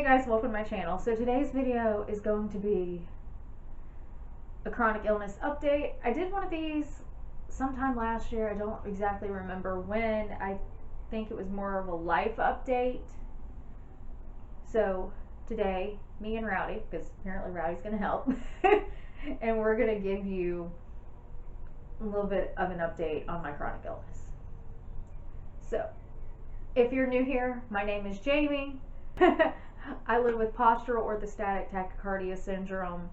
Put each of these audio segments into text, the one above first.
guys, welcome to my channel. So today's video is going to be a chronic illness update. I did one of these sometime last year. I don't exactly remember when. I think it was more of a life update. So today, me and Rowdy, because apparently Rowdy's going to help, and we're going to give you a little bit of an update on my chronic illness. So, if you're new here, my name is Jamie. I live with postural orthostatic tachycardia syndrome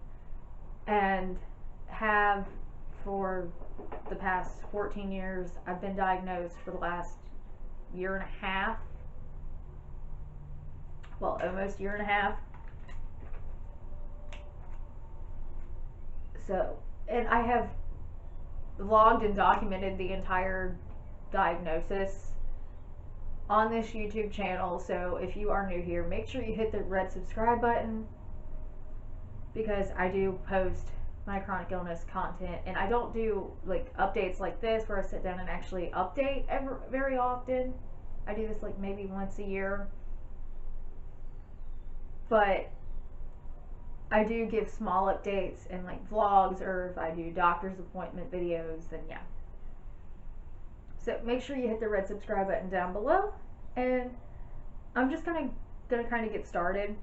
and have for the past 14 years. I've been diagnosed for the last year and a half. Well, almost year and a half. So, and I have vlogged and documented the entire diagnosis on this YouTube channel. So if you are new here, make sure you hit the red subscribe button, because I do post my chronic illness content, and I don't do like updates like this where I sit down and actually update very often. I do this like maybe once a year, but I do give small updates in like vlogs, or if I do doctor's appointment videos, then yeah. So make sure you hit the red subscribe button down below, and I'm just gonna kind of get started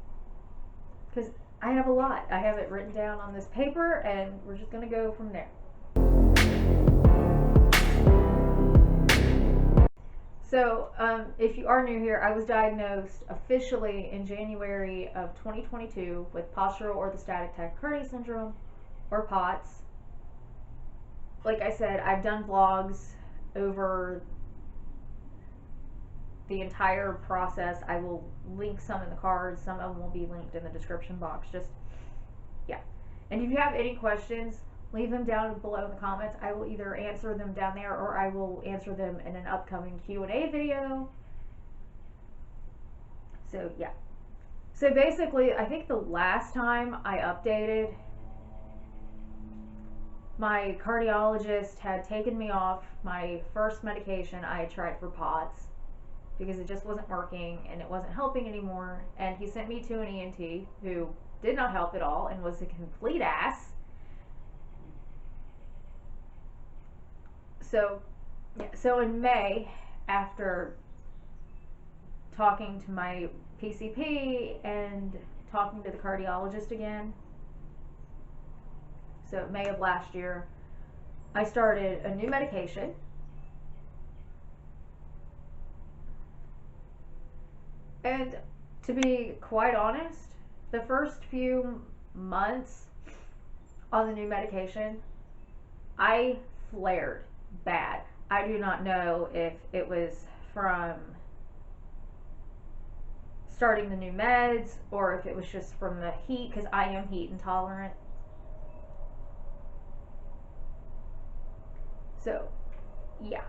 because I have a lot. I have it written down on this paper, and we're just gonna go from there. So if you are new here, I was diagnosed officially in January of 2022 with postural orthostatic tachycardia syndrome, or POTS. Like I said, I've done vlogs over the entire process. I will link some in the cards. Some of them will be linked in the description box. Just, yeah. And if you have any questions, leave them down below in the comments. I will either answer them down there, or I will answer them in an upcoming Q&A video. So, yeah. So basically, I think the last time I updated, my cardiologist had taken me off my first medication I had tried for POTS because it just wasn't working and it wasn't helping anymore. And he sent me to an ENT who did not help at all and was a complete ass. So, yeah, so in May, after talking to my PCP and talking to the cardiologist again, so May of last year, I started a new medication. And to be quite honest, the first few months on the new medication, I flared bad. I do not know if it was from starting the new meds or if it was just from the heat, because I am heat intolerant. So, yeah.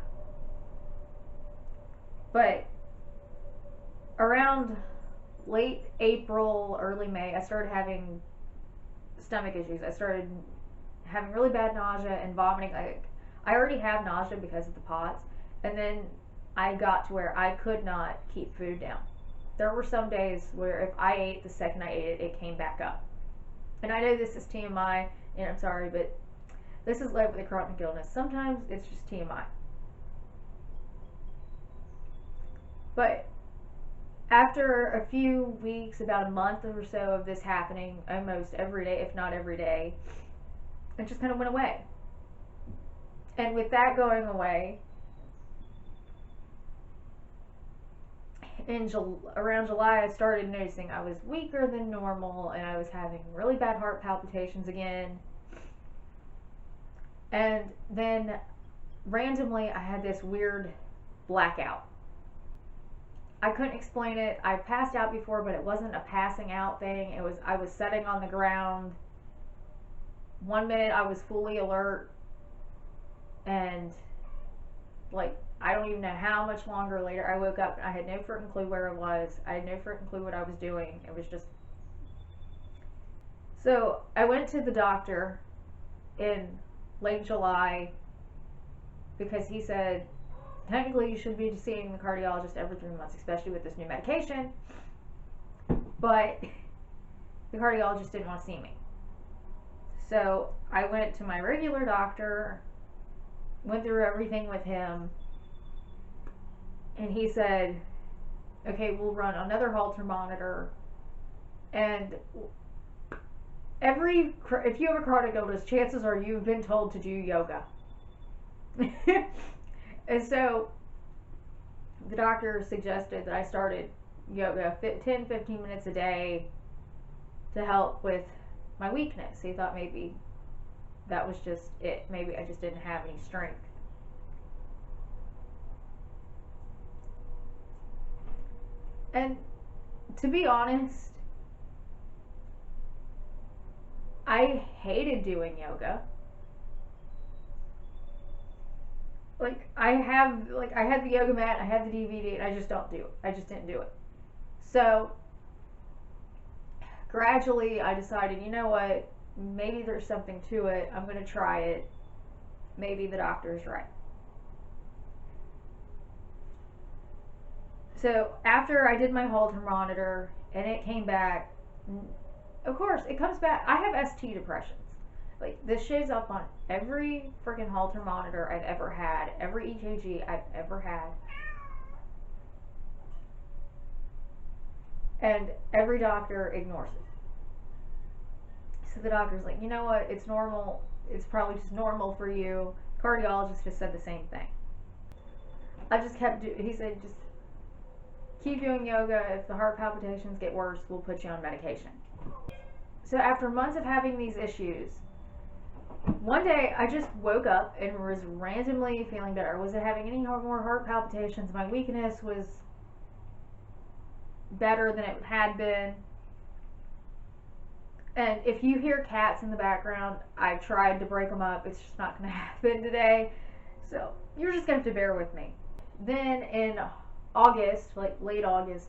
But around late April, early May, I started having stomach issues. I started having really bad nausea and vomiting. I already have nausea because of the POTS, and then I got to where I could not keep food down. There were some days where if I ate, the second I ate it, it came back up. And I know this is TMI, and I'm sorry, but this is life with a chronic illness. Sometimes it's just TMI. But after a few weeks, about a month or so of this happening almost every day, if not every day, it just kind of went away. And with that going away, around July, I started noticing I was weaker than normal, and I was having really bad heart palpitations again. And then randomly, I had this weird blackout. I couldn't explain it. I passed out before, but it wasn't a passing out thing. It was, I was sitting on the ground. 1 minute I was fully alert, and like, I don't even know how much longer later I woke up and I had no freaking clue where I was. I had no freaking clue what I was doing. It was just... So I went to the doctor in late July because he said, technically you should be seeing the cardiologist every 3 months, especially with this new medication. but the cardiologist didn't want to see me. So I went to my regular doctor, went through everything with him, and he said, okay, we'll run another Holter monitor, and if you have a chronic illness, chances are you've been told to do yoga. And so the doctor suggested that I started yoga 10-15 minutes a day to help with my weakness. He thought maybe that was just it. Maybe I just didn't have any strength. And to be honest, I hated doing yoga. I had the yoga mat, I had the DVD, and I just didn't do it. So gradually I decided, you know what, maybe there's something to it. I'm going to try it. Maybe the doctor's right. So after I did my Holter monitor and it came back, of course it comes back. I have ST depressions. This shows up on every freaking Holter monitor I've ever had, every EKG I've ever had, and every doctor ignores it. So the doctor's like, you know what, it's normal, it's probably just normal for you. Cardiologist just said the same thing. I just he said, just keep doing yoga. If the heart palpitations get worse, we'll put you on medication. So after months of having these issues, one day I just woke up and was randomly feeling better. I wasn't having any more heart palpitations. My weakness was better than it had been. And if you hear cats in the background, I tried to break them up. It's just not going to happen today. So you're just going to have to bear with me. Then in August, late August,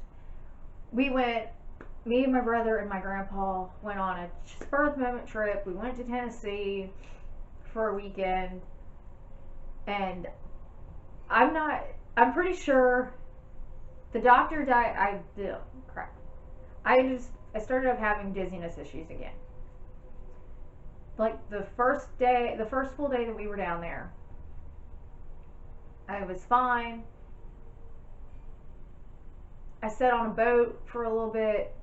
me and my brother and my grandpa went on a spur of the moment trip. We went to Tennessee for a weekend. And I'm pretty sure the doctor died. I started up having dizziness issues again. The first full day that we were down there, I was fine. I sat on a boat for a little bit.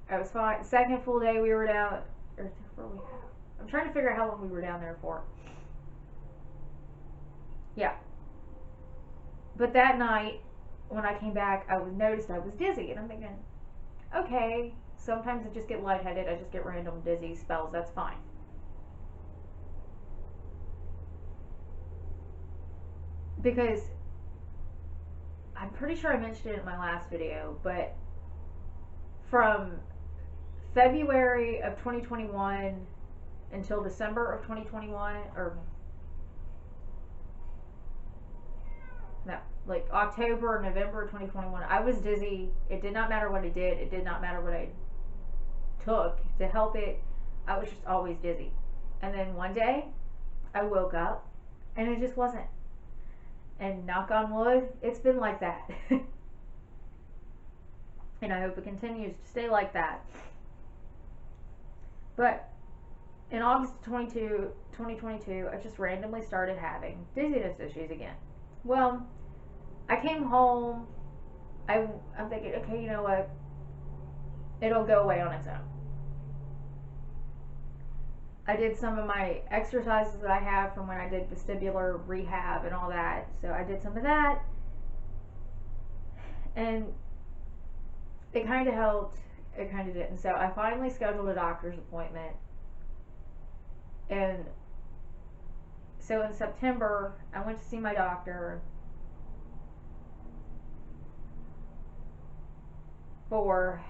I was fine. Second full day we were down, I'm trying to figure out how long we were down there for. Yeah. But that night, when I came back, I noticed I was dizzy, and I'm thinking, okay, sometimes I just get lightheaded, I just get random dizzy spells, that's fine. Because I'm pretty sure I mentioned it in my last video, but from February of 2021 until December of 2021, or no, October or November of 2021, I was dizzy. It did not matter what I did. It did not matter what I took to help it. I was just always dizzy. And then one day, I woke up, and it just wasn't. And knock on wood, it's been like that. And I hope it continues to stay like that. But in August 2022, I just randomly started having dizziness issues again. Well, I came home. I'm thinking, okay, you know what? It'll go away on its own. I did some of my exercises that I have from when I did vestibular rehab and all that. So I did some of that. And it kind of helped. It kind of didn't. So I finally scheduled a doctor's appointment. And so in September, I went to see my doctor for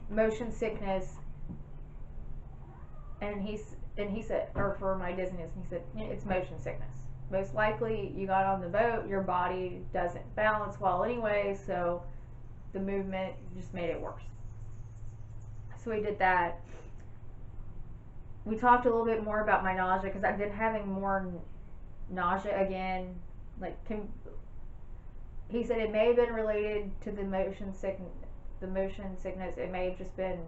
motion sickness, and he said, or for my dizziness, and he said, it's motion sickness. Most likely you got on the boat, your body doesn't balance well anyway, so the movement just made it worse. So we did that. We talked a little bit more about my nausea, because I've been having more nausea again. He said it may have been related to the motion sickness, the motion sickness. It may have just been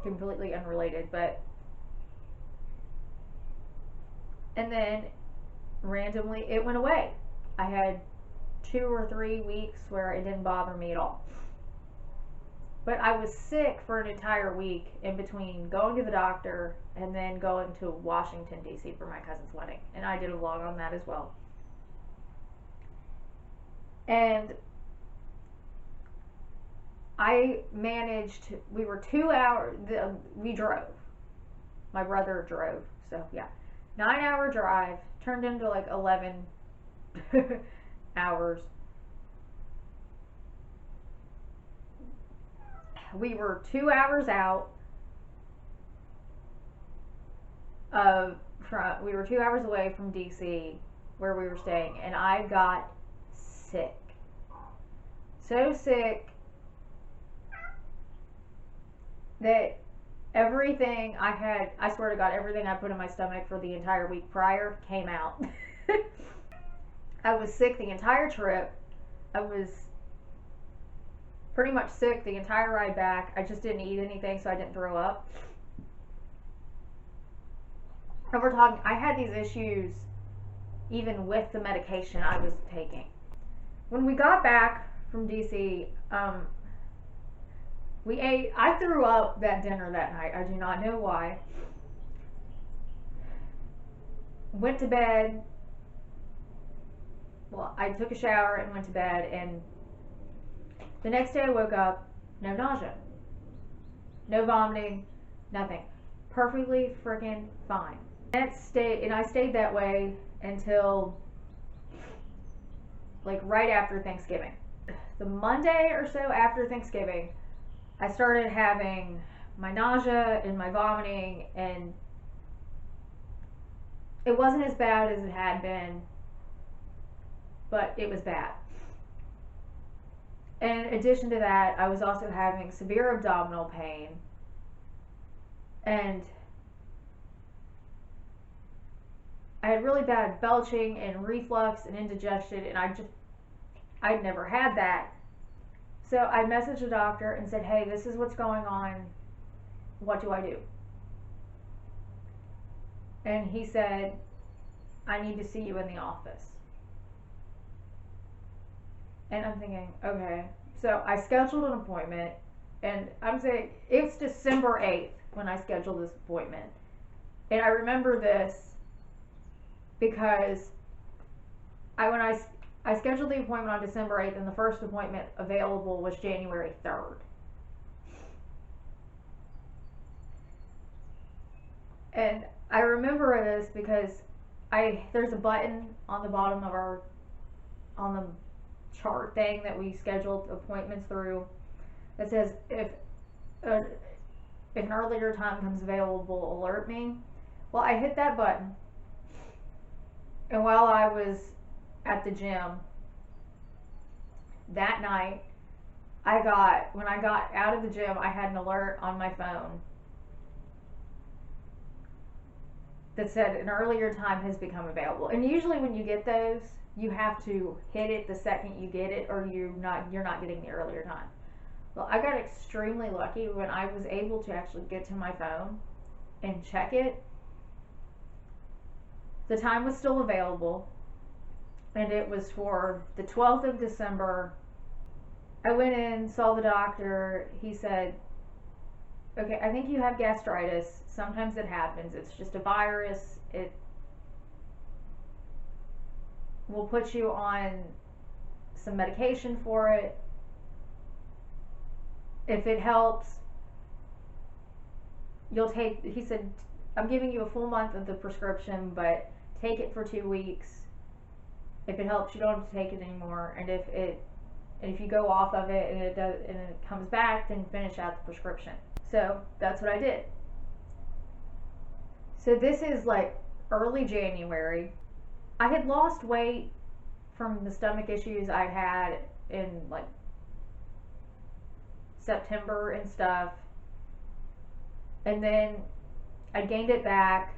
completely unrelated, but. And then randomly it went away. I had 2 or 3 weeks where it didn't bother me at all. But I was sick for an entire week in between going to the doctor and then going to Washington, D.C. for my cousin's wedding. And I did a vlog on that as well. And I managed, we were 2 hours, we drove. My brother drove, so yeah. 9-hour drive turned into like 11 hours. We were 2 hours out we were 2 hours away from DC where we were staying, and I got sick. So sick that everything I had, I swear to God, everything I put in my stomach for the entire week prior came out. I was sick the entire trip. I was pretty much sick the entire ride back. I just didn't eat anything, so I didn't throw up. And we're talking, I had these issues even with the medication I was taking. When we got back from DC, we ate, I threw up that dinner that night. I do not know why. Went to bed. Well, I took a shower and went to bed, and the next day I woke up, no nausea, no vomiting, nothing. Perfectly freaking fine. And I stayed that way until like right after Thanksgiving. The Monday or so after Thanksgiving, I started having my nausea and my vomiting, and it wasn't as bad as it had been, but it was bad. And in addition to that, I was also having severe abdominal pain, and I had really bad belching and reflux and indigestion, and I'd never had that. So I messaged the doctor and said, hey, this is what's going on. What do I do? And he said, I need to see you in the office. And I'm thinking, okay. So I scheduled an appointment, and I'm saying it's December 8th when I scheduled this appointment. And I remember this because when I scheduled the appointment on December 8th, and the first appointment available was January 3rd. And I remember this because there's a button on the bottom of on the chart thing that we scheduled appointments through that says if an earlier time comes available, alert me. Well, I hit that button, and while I was at the gym that night, when I got out of the gym, I had an alert on my phone that said an earlier time has become available. And usually when you get those, you have to hit it the second you get it, or you're not getting the earlier time. Well, I got extremely lucky when I was able to actually get to my phone and check it. The time was still available, and it was for the 12th of December. I went in, saw the doctor. He said, okay, I think you have gastritis. Sometimes it happens. It's just a virus. We'll put you on some medication for it. If it helps, he said, I'm giving you a full month of the prescription, but take it for 2 weeks. If it helps, you don't have to take it anymore. And if you go off of it and it comes back, then finish out the prescription. So that's what I did. So this is like early January. I had lost weight from the stomach issues I'd had in like September and stuff. And then I gained it back.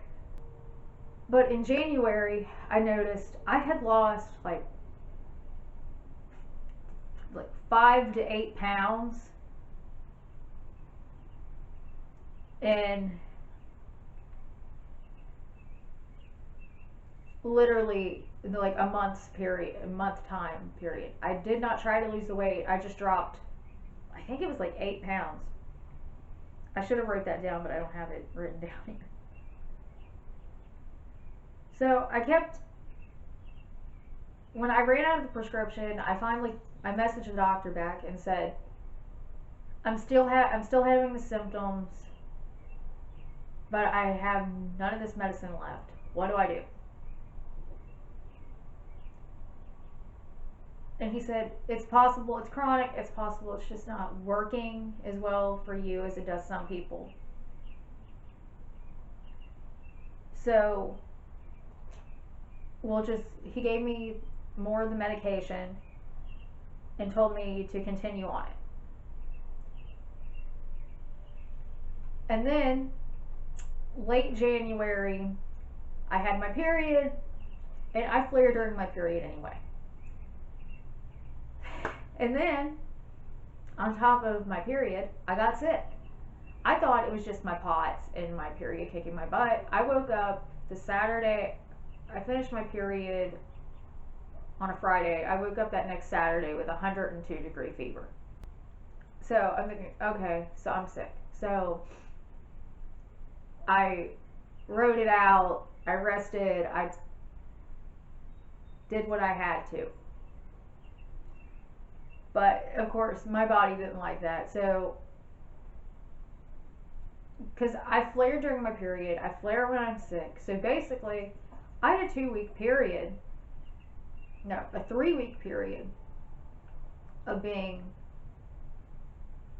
But in January, I noticed I had lost like 5 to 8 pounds in literally like a month time period. I did not try to lose the weight. I just dropped, I think it was like 8 pounds. I should have wrote that down, but I don't have it written down here. So when I ran out of the prescription, I messaged the doctor back and said, I'm still having the symptoms, but I have none of this medicine left. What do I do? And he said, it's possible it's chronic, it's possible it's just not working as well for you as it does some people. So he gave me more of the medication and told me to continue on it. And then late January, I had my period, and I flared during my period anyway. And then, on top of my period, I got sick. I thought it was just my POTS and my period kicking my butt. I woke up the Saturday, I finished my period on a Friday. I woke up that next Saturday with 102-degree fever. So I'm thinking, okay, so I'm sick. So I wrote it out, I rested, I did what I had to. But of course, my body didn't like that. So, because I flare during my period, I flare when I'm sick. So basically, I had a 2-week period, no, a 3-week period of being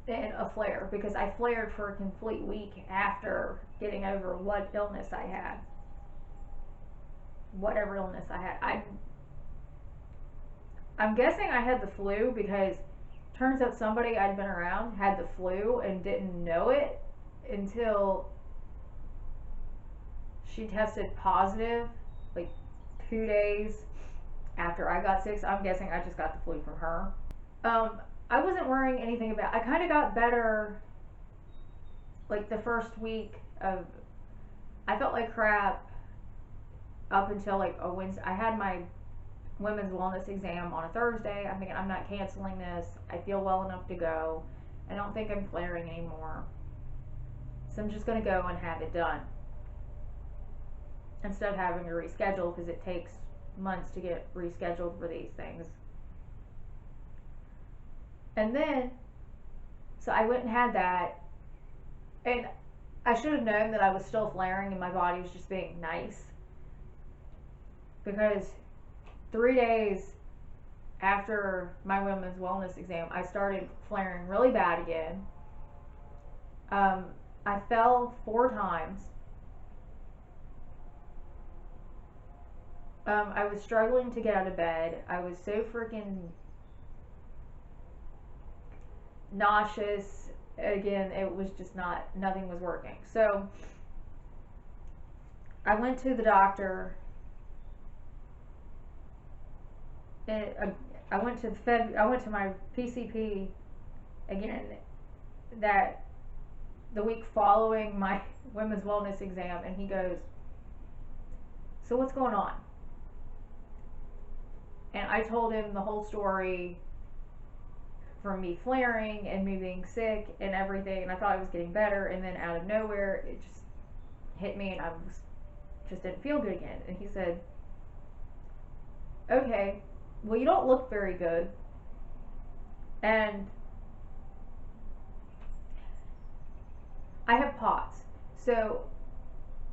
in a flare, because I flared for a complete week after getting over what illness I had. Whatever illness I had. I'm guessing I had the flu, because turns out somebody I'd been around had the flu and didn't know it until she tested positive like 2 days after I got sick. So I'm guessing I just got the flu from her. I wasn't worrying anything about it. I kind of got better like the first week of, I felt like crap up until like a Wednesday. I had my women's wellness exam on a Thursday. I'm thinking, I'm not canceling this. I feel well enough to go. I don't think I'm flaring anymore. So I'm just going to go and have it done, instead of having to reschedule, because it takes months to get rescheduled for these things. And then, so I went and had that, and I should have known that I was still flaring and my body was just being nice, because 3 days after my women's wellness exam, I started flaring really bad again. I fell 4 times. I was struggling to get out of bed. I was so freaking nauseous. Again, it was just nothing was working. So I went to the doctor. I went to my PCP again the week following my women's wellness exam, and he goes, so what's going on? And I told him the whole story, from me flaring and me being sick and everything, and I thought I was getting better, and then out of nowhere it just hit me, and just didn't feel good again. And he said, okay, well, you don't look very good, and I have POTS, so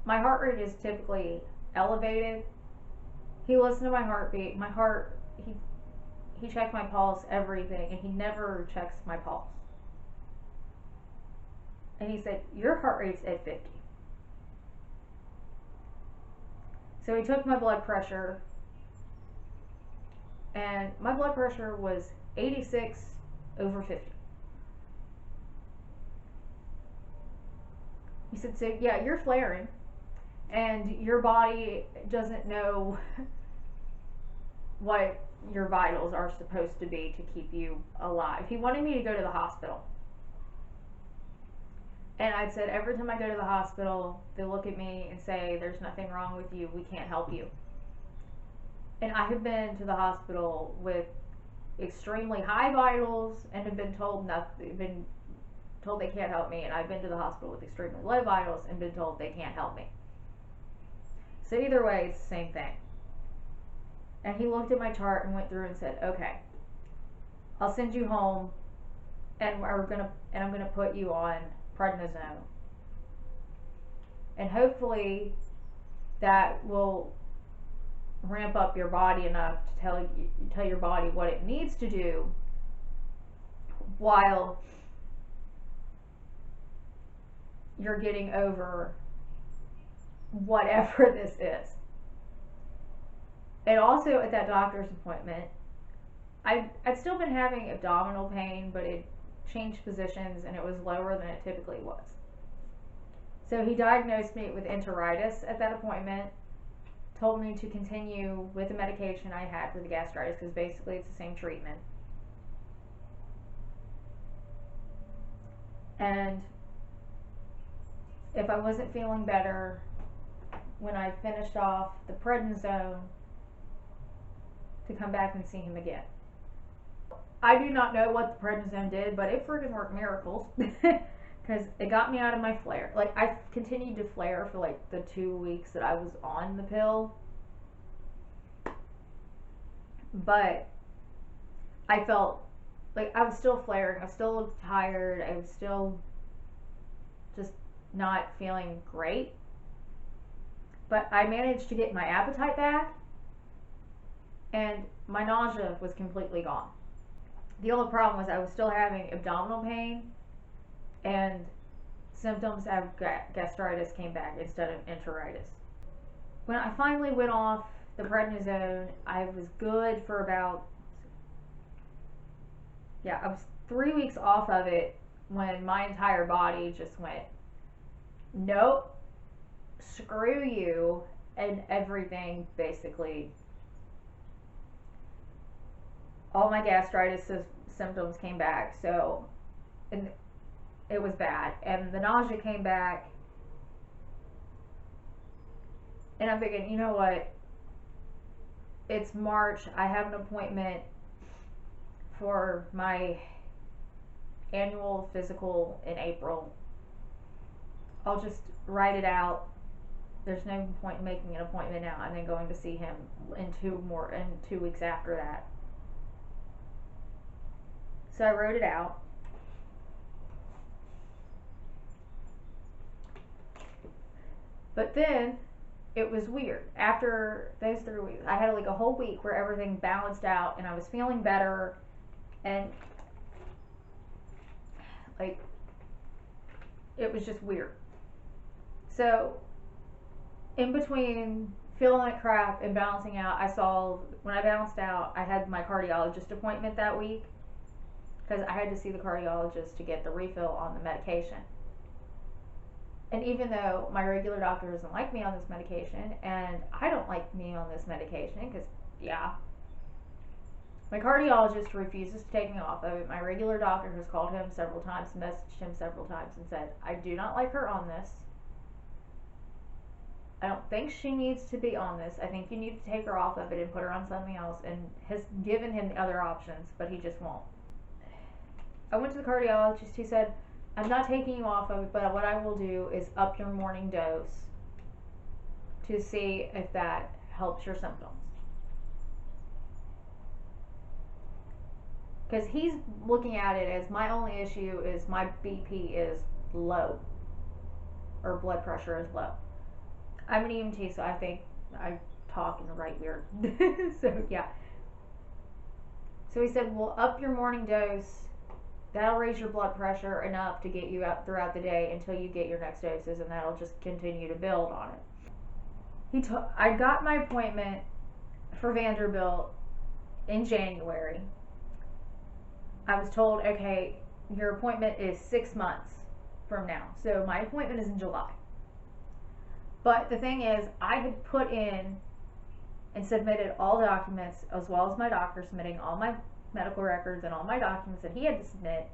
my heart rate is typically elevated. He listened to my heartbeat. He checked my pulse, everything, and he never checks my pulse. And he said, your heart rate's at 50. So he took my blood pressure, and my blood pressure was 86/50. He said, so yeah, you're flaring, and your body doesn't know what your vitals are supposed to be to keep you alive. He wanted me to go to the hospital. And I said, every time I go to the hospital, they look at me and say, there's nothing wrong with you, we can't help you. And I have been to the hospital with extremely high vitals and have been told they can't help me, and I've been to the hospital with extremely low vitals and been told they can't help me. So either way, it's the same thing. And he looked at my chart and went through and said, okay, I'll send you home, and I'm gonna put you on prednisone, and hopefully that will ramp up your body enough to tell your body what it needs to do while you're getting over whatever this is. And also at that doctor's appointment, I'd still been having abdominal pain, but it changed positions and it was lower than it typically was. So he diagnosed me with enteritis at that appointment, told me to continue with the medication I had for the gastritis, because basically it's the same treatment. And if I wasn't feeling better, when I finished off the prednisone, to come back and see him again. I do not know what the prednisone did, but it freaking worked miracles. Because it got me out of my flare. Like, I continued to flare for like the 2 weeks that I was on the pill. But I felt like I was still flaring. I still looked tired. I was still just not feeling great. But I managed to get my appetite back, and my nausea was completely gone. The only problem was I was still having abdominal pain, and symptoms of gastritis came back instead of enteritis. When I finally went off the prednisone, I was good for about, I was 3 weeks off of it when my entire body just went, nope, screw you, and everything basically, all my gastritis symptoms came back. So, and it was bad, and the nausea came back, and I'm thinking, you know what, it's March, I have an appointment for my annual physical in April. I'll just write it out. There's no point in making an appointment now. I'm then going to see him in 2 weeks after that. So I wrote it out. But then it was weird. After those 3 weeks, I had like a whole week where everything balanced out and I was feeling better, and like it was just weird. So in between feeling like crap and balancing out, when I balanced out, I had my cardiologist appointment that week, because I had to see the cardiologist to get the refill on the medication. And even though my regular doctor doesn't like me on this medication, and I don't like me on this medication, because, my cardiologist refuses to take me off of it. My regular doctor has called him several times, messaged him several times, and said, I do not like her on this. I don't think she needs to be on this. I think you need to take her off of it and put her on something else, and has given him the other options, but he just won't. I went to the cardiologist. He said, I'm not taking you off of it, but what I will do is up your morning dose to see if that helps your symptoms. Because he's looking at it as, my only issue is my BP is low, or blood pressure is low. I'm an EMT, so I think I talk in the right weird. So yeah. So he said, well, up your morning dose. That'll raise your blood pressure enough to get you out throughout the day until you get your next doses, and that'll just continue to build on it. I got my appointment for Vanderbilt in January. I was told, okay, your appointment is 6 months from now. So my appointment is in July. But the thing is, I had put in and submitted all documents, as well as my doctor submitting all my medical records and all my documents that he had to submit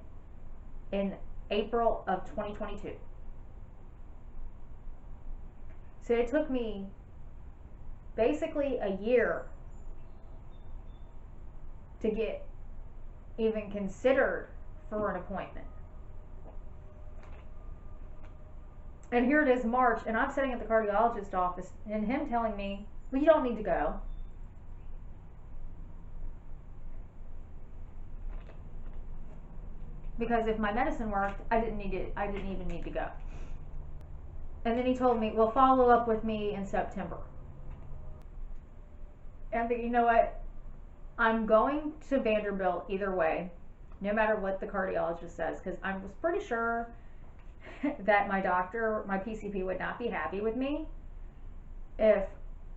in April of 2022. So it took me basically a year to get even considered for an appointment. And here it is March, and I'm sitting at the cardiologist's office and him telling me, well, you don't need to go. Because if my medicine worked, I didn't even need to go. And then he told me, well, follow up with me in September. And I'm thinking, you know what? I'm going to Vanderbilt either way, no matter what the cardiologist says, because I was pretty sure that my doctor, my PCP, would not be happy with me if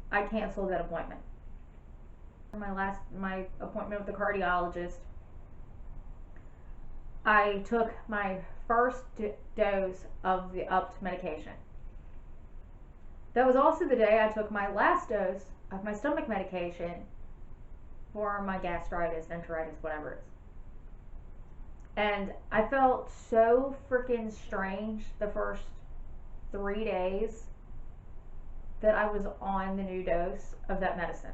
I canceled that appointment. My appointment with the cardiologist, I took my first dose of the upped medication. That was also the day I took my last dose of my stomach medication for my gastritis, enteritis, whatever it is. And I felt so freaking strange the first 3 days that I was on the new dose of that medicine.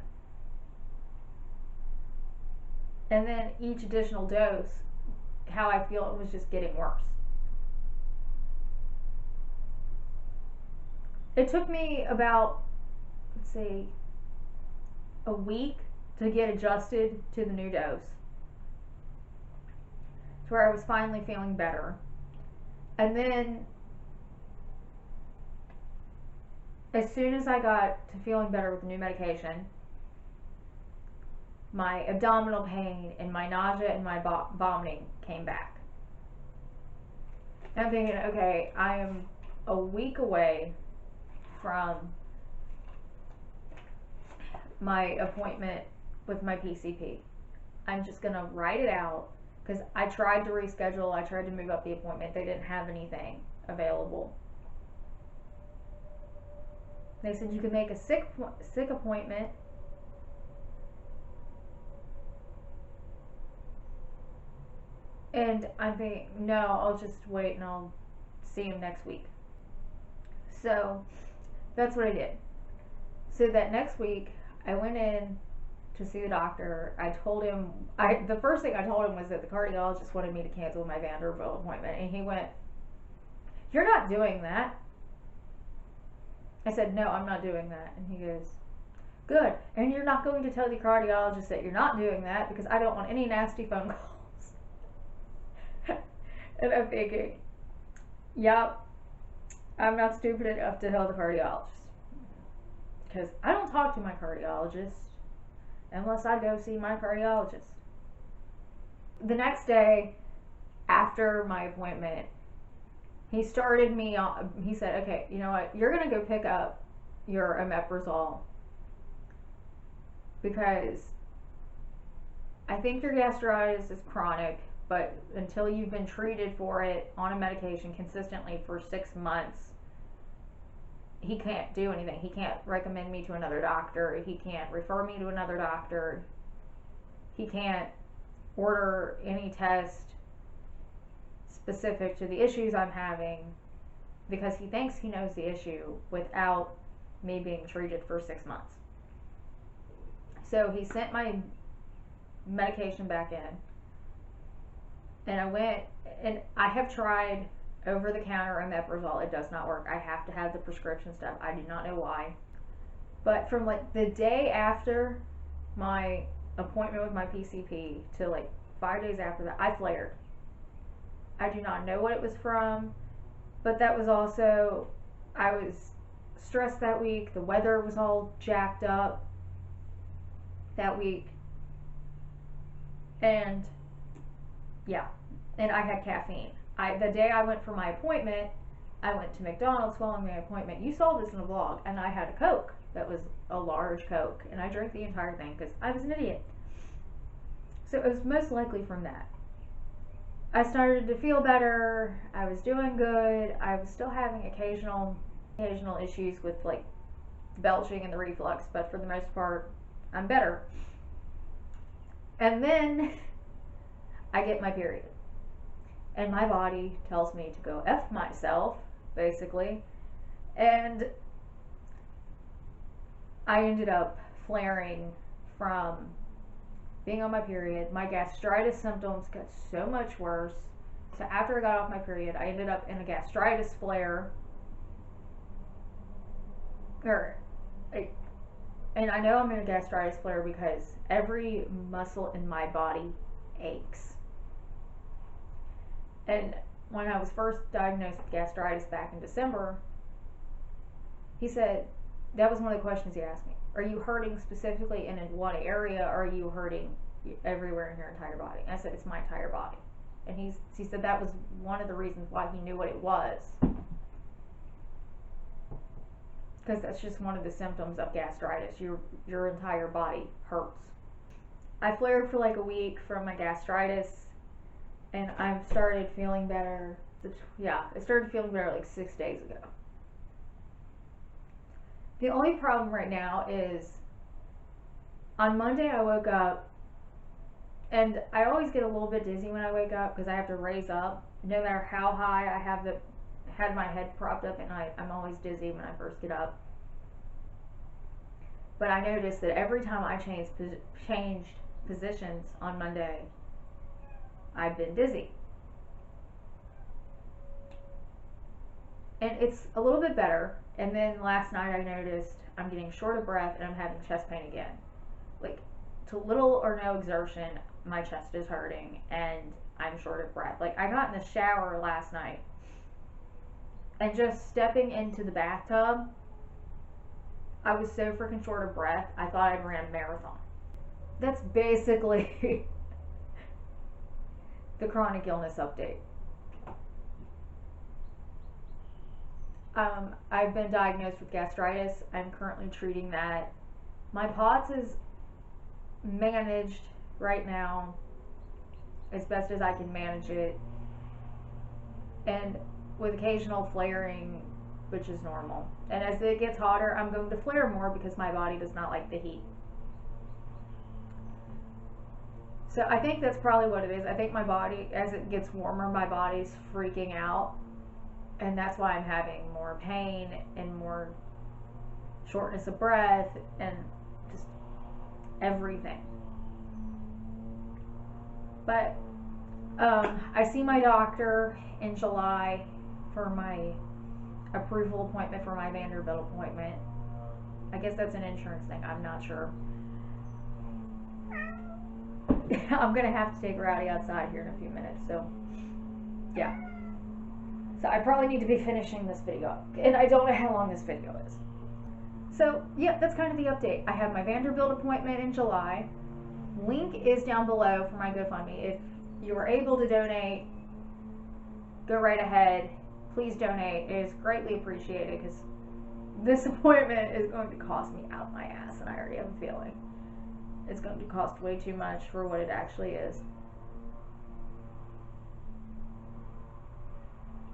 And then each additional dose, how I feel it was just getting worse. It took me about, let's see, a week to get adjusted to the new dose, to where I was finally feeling better. And then as soon as I got to feeling better with the new medication, my abdominal pain and my nausea and my vomiting came back. And I'm thinking, okay, I am a week away from my appointment with my PCP. I'm just gonna write it out, because I tried to reschedule, I tried to move up the appointment, they didn't have anything available. They said you could make a sick appointment, and I'm thinking, no, I'll just wait and I'll see him next week. So that's what I did. So that next week, I went in to see the doctor. I told him, the first thing I told him was that the cardiologist wanted me to cancel my Vanderbilt appointment, and he went, "You're not doing that." I said, "No, I'm not doing that." And he goes, "Good, and you're not going to tell the cardiologist that you're not doing that, because I don't want any nasty phone calls." And I'm thinking, yep, I'm not stupid enough to tell the cardiologist, because I don't talk to my cardiologist unless I go see my cardiologist. The next day after my appointment, he started me on, he said, okay, you know what, you're going to go pick up your omeprazole, because I think your gastritis is chronic, but until you've been treated for it on a medication consistently for 6 months, he can't do anything. He can't recommend me to another doctor. He can't refer me to another doctor. He can't order any test specific to the issues I'm having, because he thinks he knows the issue without me being treated for 6 months. So he sent my medication back in, and I went, and I have tried over-the-counter omeprazole. It does not work. I have to have the prescription stuff. I do not know why. But from like the day after my appointment with my PCP to like 5 days after that, I flared. I do not know what it was from, but that was also, I was stressed that week. The weather was all jacked up that week. And yeah, and I had caffeine. The day I went for my appointment, I went to McDonald's following my appointment. You saw this in the vlog, and I had a Coke that was a large Coke, and I drank the entire thing because I was an idiot. So it was most likely from that. I started to feel better. I was doing good. I was still having occasional issues with like belching and the reflux, but for the most part, I'm better. And then I get my period. And my body tells me to go F myself, basically. And I ended up flaring from being on my period. My gastritis symptoms got so much worse. So after I got off my period, I ended up in a gastritis flare. And I know I'm in a gastritis flare because every muscle in my body aches. And when I was first diagnosed with gastritis back in December, he said, that was one of the questions he asked me. Are you hurting specifically in one area, or are you hurting everywhere in your entire body? And I said, it's my entire body. And he said that was one of the reasons why he knew what it was. Because that's just one of the symptoms of gastritis. Your entire body hurts. I flared for like a week from my gastritis, and I've started feeling better. Yeah, I started feeling better like 6 days ago. The only problem right now is on Monday I woke up, and I always get a little bit dizzy when I wake up because I have to raise up. No matter how high I had my head propped up at night, I'm always dizzy when I first get up. But I noticed that every time I changed positions on Monday, I've been dizzy. And it's a little bit better. And then last night I noticed I'm getting short of breath and I'm having chest pain again. Like, to little or no exertion, my chest is hurting and I'm short of breath. Like, I got in the shower last night, and just stepping into the bathtub, I was so freaking short of breath, I thought I'd ran a marathon. That's basically the chronic illness update. I've been diagnosed with gastritis. I'm currently treating that. My POTS is managed right now as best as I can manage it, and with occasional flaring, which is normal. And as it gets hotter, I'm going to flare more because my body does not like the heat. So I think that's probably what it is. I think my body, as it gets warmer, my body's freaking out. And that's why I'm having more pain and more shortness of breath and just everything. But I see my doctor in July for my approval appointment for my Vanderbilt appointment. I guess that's an insurance thing. I'm not sure. I'm going to have to take Rowdy outside here in a few minutes. So, yeah. So I probably need to be finishing this video up, and I don't know how long this video is. So yeah, that's kind of the update. I have my Vanderbilt appointment in July. Link is down below for my GoFundMe. If you are able to donate, go right ahead. Please donate. It is greatly appreciated because this appointment is going to cost me out my ass, and I already have a feeling it's going to cost way too much for what it actually is.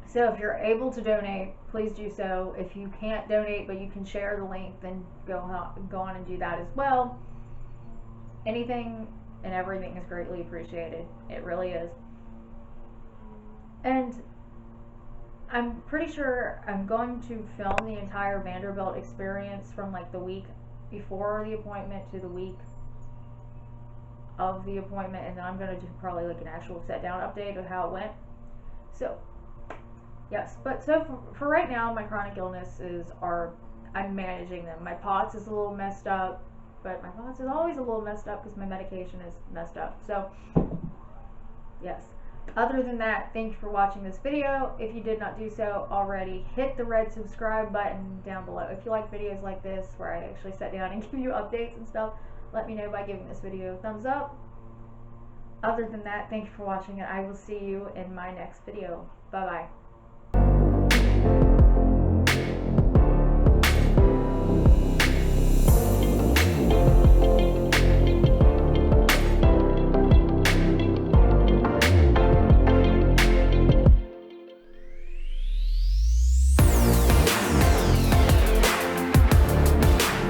So if you're able to donate, please do so. If you can't donate but you can share the link, then go on and do that as well. Anything and everything is greatly appreciated. It really is. And I'm pretty sure I'm going to film the entire Vanderbilt experience from like the week before the appointment to the week of the appointment, and then I'm going to do probably like an actual set down update of how it went. So yes, but so for right now, my chronic illnesses I'm managing them. My POTS is a little messed up, but my POTS is always a little messed up because my medication is messed up. So, yes. Other than that, thank you for watching this video. If you did not do so already, hit the red subscribe button down below. If you like videos like this, where I actually sit down and give you updates and stuff, let me know by giving this video a thumbs up. Other than that, thank you for watching, and I will see you in my next video. Bye-bye.